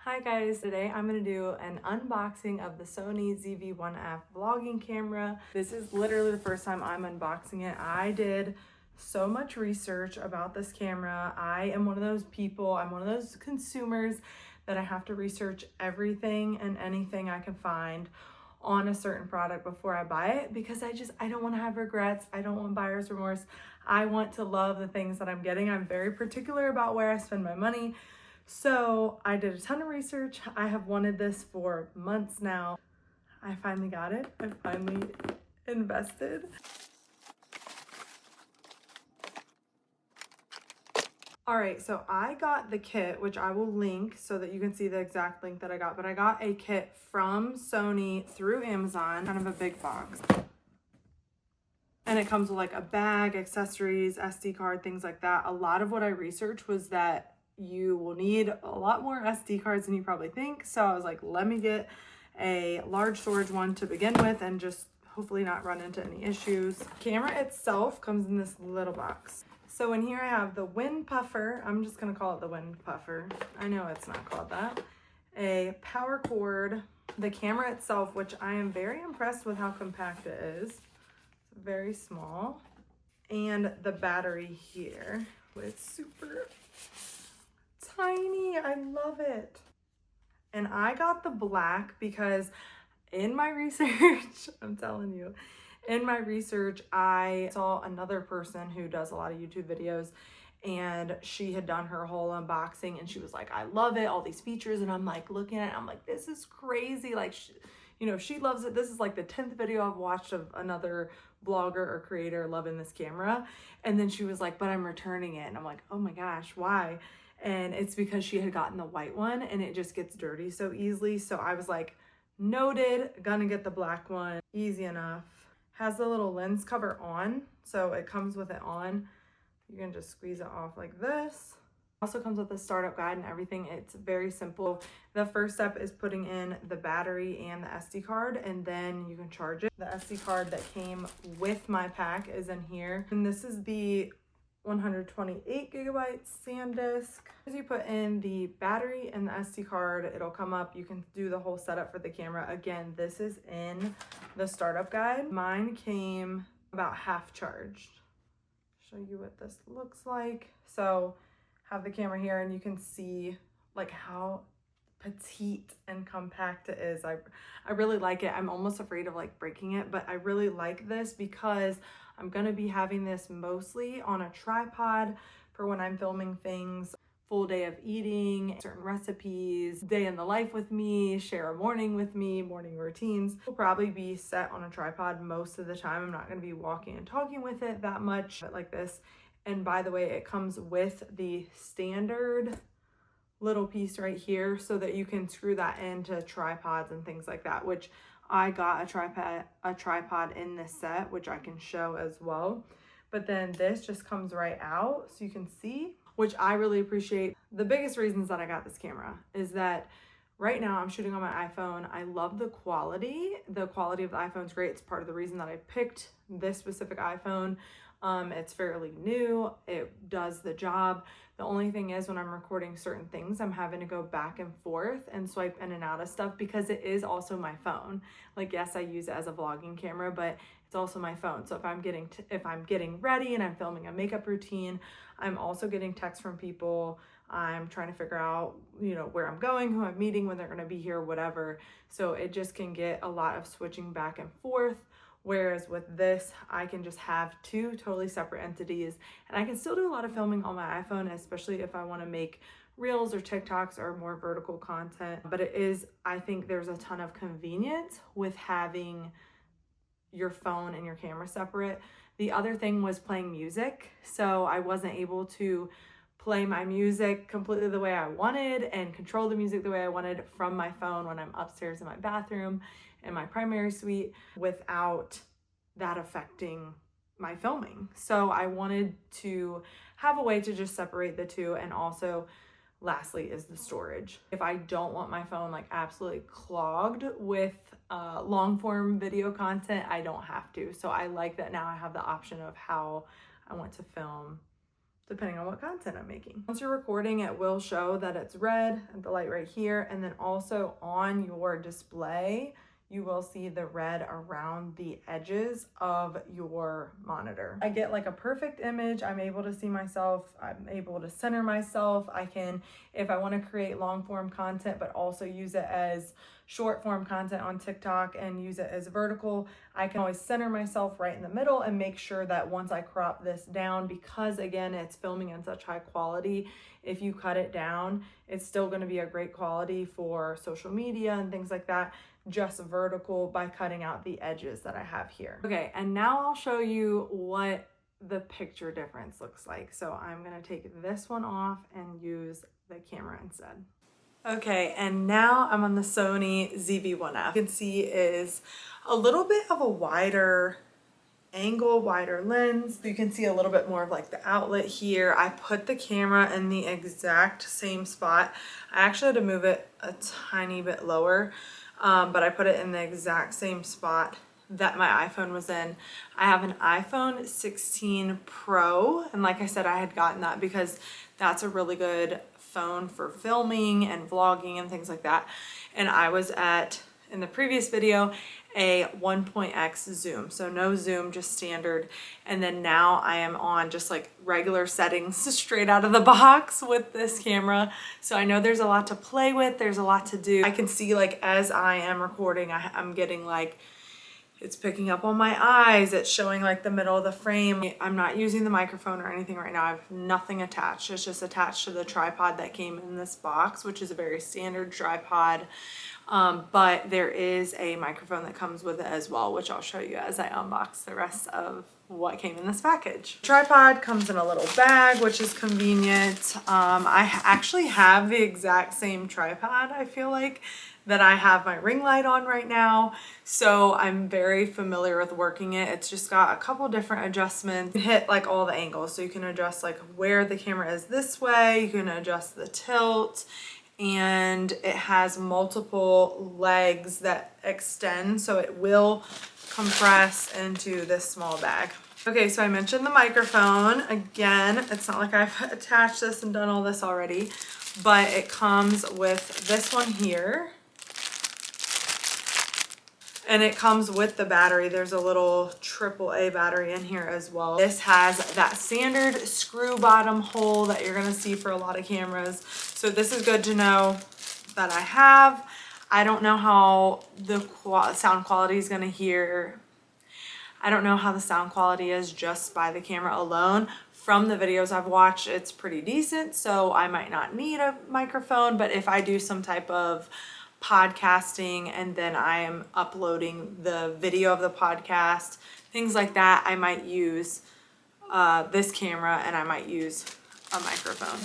Hi guys, today I'm going to do an unboxing of the Sony ZV1F vlogging camera. This is literally the first time I'm unboxing it. I did so much research about this camera. I am one of those people, I'm one of those consumers that I have to research everything and anything I can find on a certain product before I buy it because I don't want to have regrets. I don't want buyer's remorse. I want to love the things that I'm getting. I'm very particular about where I spend my money. So I did a ton of research. I have wanted this for months now. I finally got it. I finally invested. All right, so I got the kit, which I will link so that you can see the exact link that I got, but I got a kit from Sony through Amazon, kind of a big box. And it comes with like a bag, accessories, SD card, things like that. A lot of what I researched was that you will need a lot more SD cards than you probably think. So I was like, let me get a large storage one to begin with and just hopefully not run into any issues. Camera itself comes in this little box. So in here I have the wind puffer. I'm just gonna call it the wind puffer. I know it's not called that. A power cord, the camera itself, which I am very impressed with how compact it is. It's very small. And the battery here, it's super tiny. I love it. And I got the black because in my research, I'm telling you, in my research, I saw another person who does a lot of YouTube videos and she had done her whole unboxing and she was like, I love it, all these features. And I'm like looking at it, I'm like, this is crazy. Like, she loves it. This is like the 10th video I've watched of another vlogger or creator loving this camera. And then she was like, but I'm returning it. And I'm like, oh my gosh, why? And it's because she had gotten the white one and it just gets dirty so easily. So I was like, noted, gonna get the black one, easy enough. Has the little lens cover on, so it comes with it on. You can just squeeze it off like this. Also comes with a startup guide and everything. It's very simple. The first step is putting in the battery and the SD card, and then you can charge it. The SD card that came with my pack is in here. And this is the 128 gigabyte SanDisk. As you put in the battery and the SD card, it'll come up. You can do the whole setup for the camera. Again, this is in the startup guide. Mine came about half charged. Show you what this looks like. So have the camera here and you can see like how petite and compact it is. I really like it. I'm almost afraid of like breaking it, but I really like this because I'm gonna be having this mostly on a tripod for when I'm filming things, full day of eating, certain recipes, day in the life with me, share a morning with me, morning routines. Will probably be set on a tripod most of the time. I'm not gonna be walking and talking with it that much, but like this. And by the way, it comes with the standard little piece right here so that you can screw that into tripods and things like that, which I got a tripod in this set, which I can show as well. But then this just comes right out so you can see, which I really appreciate. The biggest reasons that I got this camera is that right now I'm shooting on my iPhone. I love the quality. The quality of the iPhone is great. It's part of the reason that I picked this specific iPhone. It's fairly new. It does the job. The only thing is when I'm recording certain things, I'm having to go back and forth and swipe in and out of stuff because it is also my phone. Like, yes, I use it as a vlogging camera, but it's also my phone. So if I'm getting ready and I'm filming a makeup routine, I'm also getting texts from people. I'm trying to figure out, where I'm going, who I'm meeting, when they're going to be here, whatever. So it just can get a lot of switching back and forth. Whereas with this, I can just have two totally separate entities and I can still do a lot of filming on my iPhone, especially if I want to make reels or TikToks or more vertical content. But I think there's a ton of convenience with having your phone and your camera separate. The other thing was playing music. So I wasn't able to play my music completely the way I wanted and control the music the way I wanted from my phone when I'm upstairs in my bathroom in my primary suite without that affecting my filming. So I wanted to have a way to just separate the two. And also lastly is the storage. If I don't want my phone like absolutely clogged with long form video content, I don't have to. So I like that now I have the option of how I want to film depending on what content I'm making. Once you're recording, it will show that it's red at the light right here, and then also on your display, you will see the red around the edges of your monitor. I get like a perfect image. I'm able to see myself. I'm able to center myself. I can, if I want to create long form content, but also use it as short form content on TikTok and use it as vertical, I can always center myself right in the middle and make sure that once I crop this down, because again, it's filming in such high quality, if you cut it down, it's still going to be a great quality for social media and things like that, just vertical by cutting out the edges that I have here. Okay, and now I'll show you what the picture difference looks like. So I'm going to take this one off and use the camera instead. Okay, and now I'm on the Sony ZV1F. You can see is a little bit of a wider angle, wider lens. You can see a little bit more of like the outlet here. I put the camera in the exact same spot. I actually had to move it a tiny bit lower, but I put it in the exact same spot that my iPhone was in. I have an iPhone 16 Pro, and like I said, I had gotten that because that's a really good phone for filming and vlogging and things like that. And I was at, in the previous video, a 1.x zoom, so no zoom, just standard. And then now I am on just like regular settings straight out of the box with this camera. So I know there's a lot to play with, there's a lot to do. I can see like as I am recording, I'm getting like, it's picking up on my eyes, it's showing like the middle of the frame. I'm not using the microphone or anything right now. I have nothing attached. It's just attached to the tripod that came in this box, which is a very standard tripod. But there is a microphone that comes with it as well, which I'll show you as I unbox the rest of what came in this package. Tripod comes in a little bag, which is convenient. I actually have the exact same tripod, I feel like, that I have my ring light on right now. So I'm very familiar with working it. It's just got a couple different adjustments. You can hit like all the angles. So you can adjust like where the camera is this way, you can adjust the tilt, and it has multiple legs that extend, so it will compress into this small bag. Okay, so I mentioned the microphone. Again, it's not like I've attached this and done all this already, but it comes with this one here. And it comes with the battery. There's a little AAA battery in here as well. This has that standard screw bottom hole that you're gonna see for a lot of cameras. So this is good to know that I have. I don't know how the sound quality is gonna hear. I don't know how the sound quality is just by the camera alone. From the videos I've watched, it's pretty decent, so I might not need a microphone, but if I do some type of podcasting and then I am uploading the video of the podcast, things like that, I might use this camera and I might use a microphone.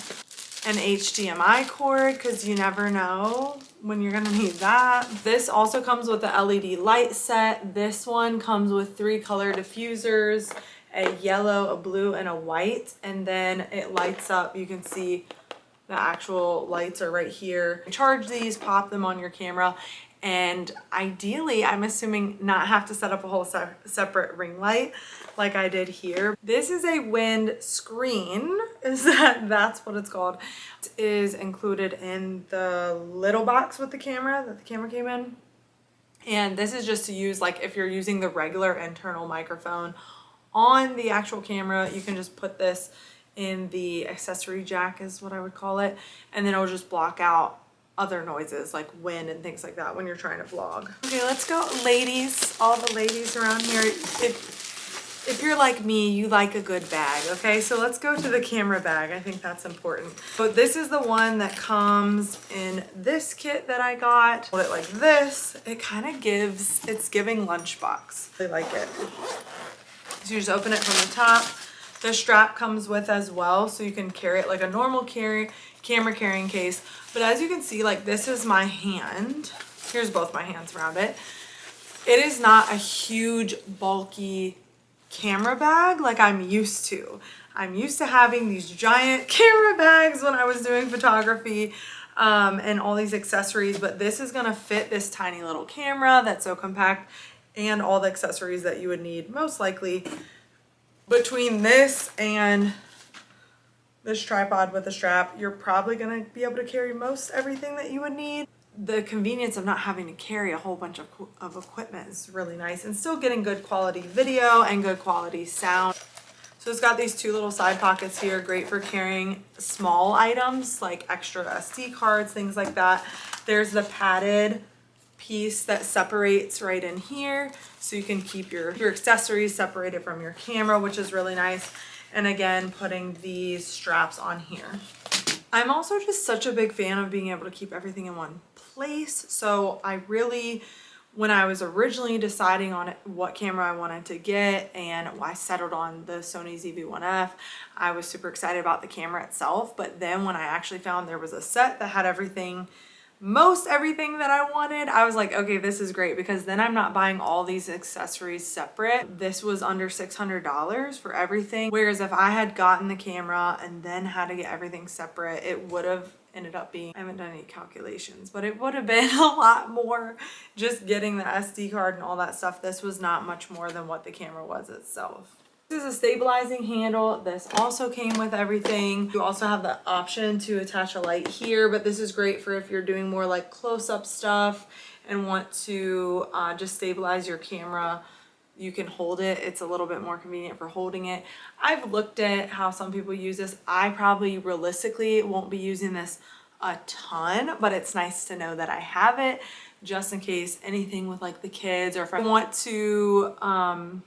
An HDMI cord, because you never know when you're gonna need that. This also comes with the LED light set. This one comes with 3 color diffusers, a yellow, a blue, and a white, and then it lights up. You can see the actual lights are right here. Charge these, pop them on your camera, and ideally, I'm assuming not have to set up a whole separate ring light like I did here. This is a wind screen, that's what it's called. It is included in the little box with the camera that the camera came in. And this is just to use like if you're using the regular internal microphone on the actual camera, you can just put this in the accessory jack is what I would call it, and then it'll just block out other noises like wind and things like that when you're trying to vlog. Okay, let's go, ladies, all the ladies around here. If you're like me, you like a good bag, okay? So let's go to the camera bag. I think that's important. But this is the one that comes in this kit that I got. Hold it like this. It kind of gives, it's giving lunchbox. I like it. So you just open it from the top. The strap comes with as well, so you can carry it like a normal camera carrying case. But as you can see, like this is my hand. Here's both my hands around it. It is not a huge, bulky camera bag like I'm used to. I'm used to having these giant camera bags when I was doing photography and all these accessories, but this is gonna fit this tiny little camera that's so compact and all the accessories that you would need most likely. Between this and this tripod with a strap, you're probably gonna be able to carry most everything that you would need. The convenience of not having to carry a whole bunch of equipment is really nice, and still getting good quality video and good quality sound. So it's got these two little side pockets here, great for carrying small items like extra SD cards, things like that. There's the padded piece that separates right in here, so you can keep your accessories separated from your camera, which is really nice. And again, putting these straps on here. I'm also just such a big fan of being able to keep everything in one place. So I really, when I was originally deciding on what camera I wanted to get and I settled on the Sony ZV1F, I was super excited about the camera itself. But then when I actually found there was a set that had everything, most everything that I wanted, I was like, okay, this is great, because then I'm not buying all these accessories separate. This was under $600 for everything. Whereas if I had gotten the camera and then had to get everything separate, it would have ended up being, I haven't done any calculations, but it would have been a lot more just getting the SD card and all that stuff. This was not much more than what the camera was itself. This is a stabilizing handle. This also came with everything. You also have the option to attach a light here, but this is great for if you're doing more like close-up stuff and want to just stabilize your camera. You can hold it. It's a little bit more convenient for holding it. I've looked at how some people use this. I probably realistically won't be using this a ton, but it's nice to know that I have it just in case anything with like the kids, or if I want to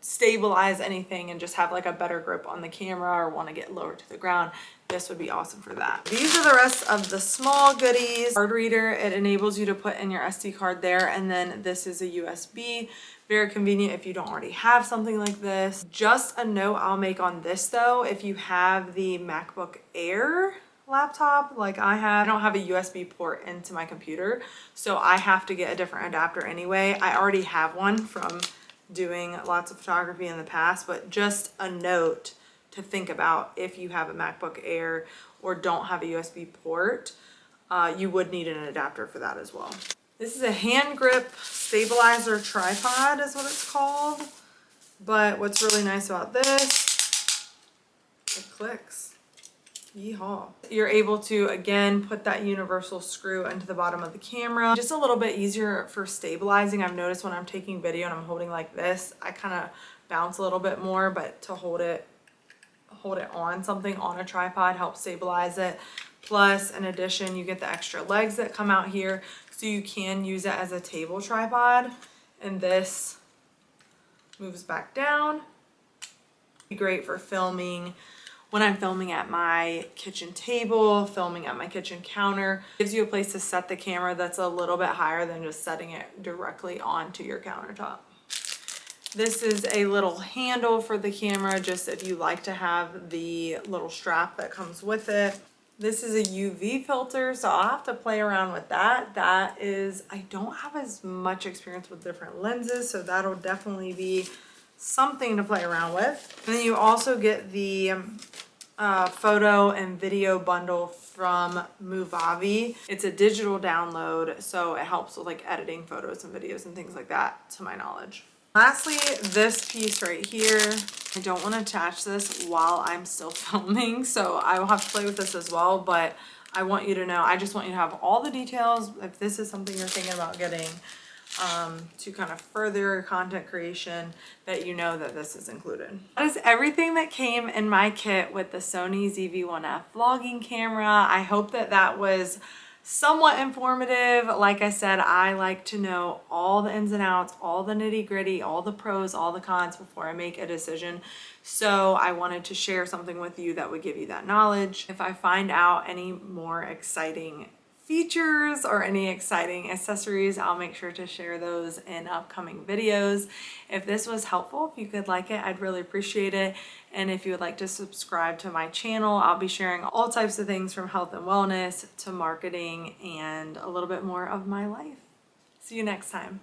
stabilize anything and just have like a better grip on the camera, or want to get lower to the ground, this would be awesome for that. These are the rest of the small goodies. Card reader, it enables you to put in your SD card there, and then this is a USB. Very convenient if you don't already have something like this. Just a note I'll make on this though, if you have the MacBook Air laptop like I don't have a USB port into my computer, so I have to get a different adapter anyway. I already have one from doing lots of photography in the past, but just a note to think about if you have a MacBook Air or don't have a USB port, you would need an adapter for that as well. This is a hand grip stabilizer tripod is what it's called. But what's really nice about this, it clicks. Yeehaw. You're able to, again, put that universal screw into the bottom of the camera. Just a little bit easier for stabilizing. I've noticed when I'm taking video and I'm holding like this, I kind of bounce a little bit more, but to hold it on something on a tripod helps stabilize it. Plus, in addition, you get the extra legs that come out here, so you can use it as a table tripod. And this moves back down. Be great for filming. When I'm filming at my kitchen table, filming at my kitchen counter, it gives you a place to set the camera that's a little bit higher than just setting it directly onto your countertop. This is a little handle for the camera, just if you like to have the little strap that comes with it. This is a UV filter, so I'll have to play around with that. That is, I don't have as much experience with different lenses, so that'll definitely be something to play around with. And then you also get the photo and video bundle from Movavi. It's a digital download, so it helps with like editing photos and videos and things like that, to my knowledge. Lastly, this piece right here, I don't want to attach this while I'm still filming, so I will have to play with this as well, but I want you to know, I just want you to have all the details if this is something you're thinking about getting to kind of further your content creation, that you know that this is included. That is everything that came in my kit with the Sony ZV1F vlogging camera. I hope that that was somewhat informative. Like I said, I like to know all the ins and outs, all the nitty gritty, all the pros, all the cons before I make a decision. So I wanted to share something with you that would give you that knowledge. If I find out any more exciting features or any exciting accessories, I'll make sure to share those in upcoming videos. If this was helpful, if you could like it, I'd really appreciate it. And if you would like to subscribe to my channel, I'll be sharing all types of things from health and wellness to marketing and a little bit more of my life. See you next time.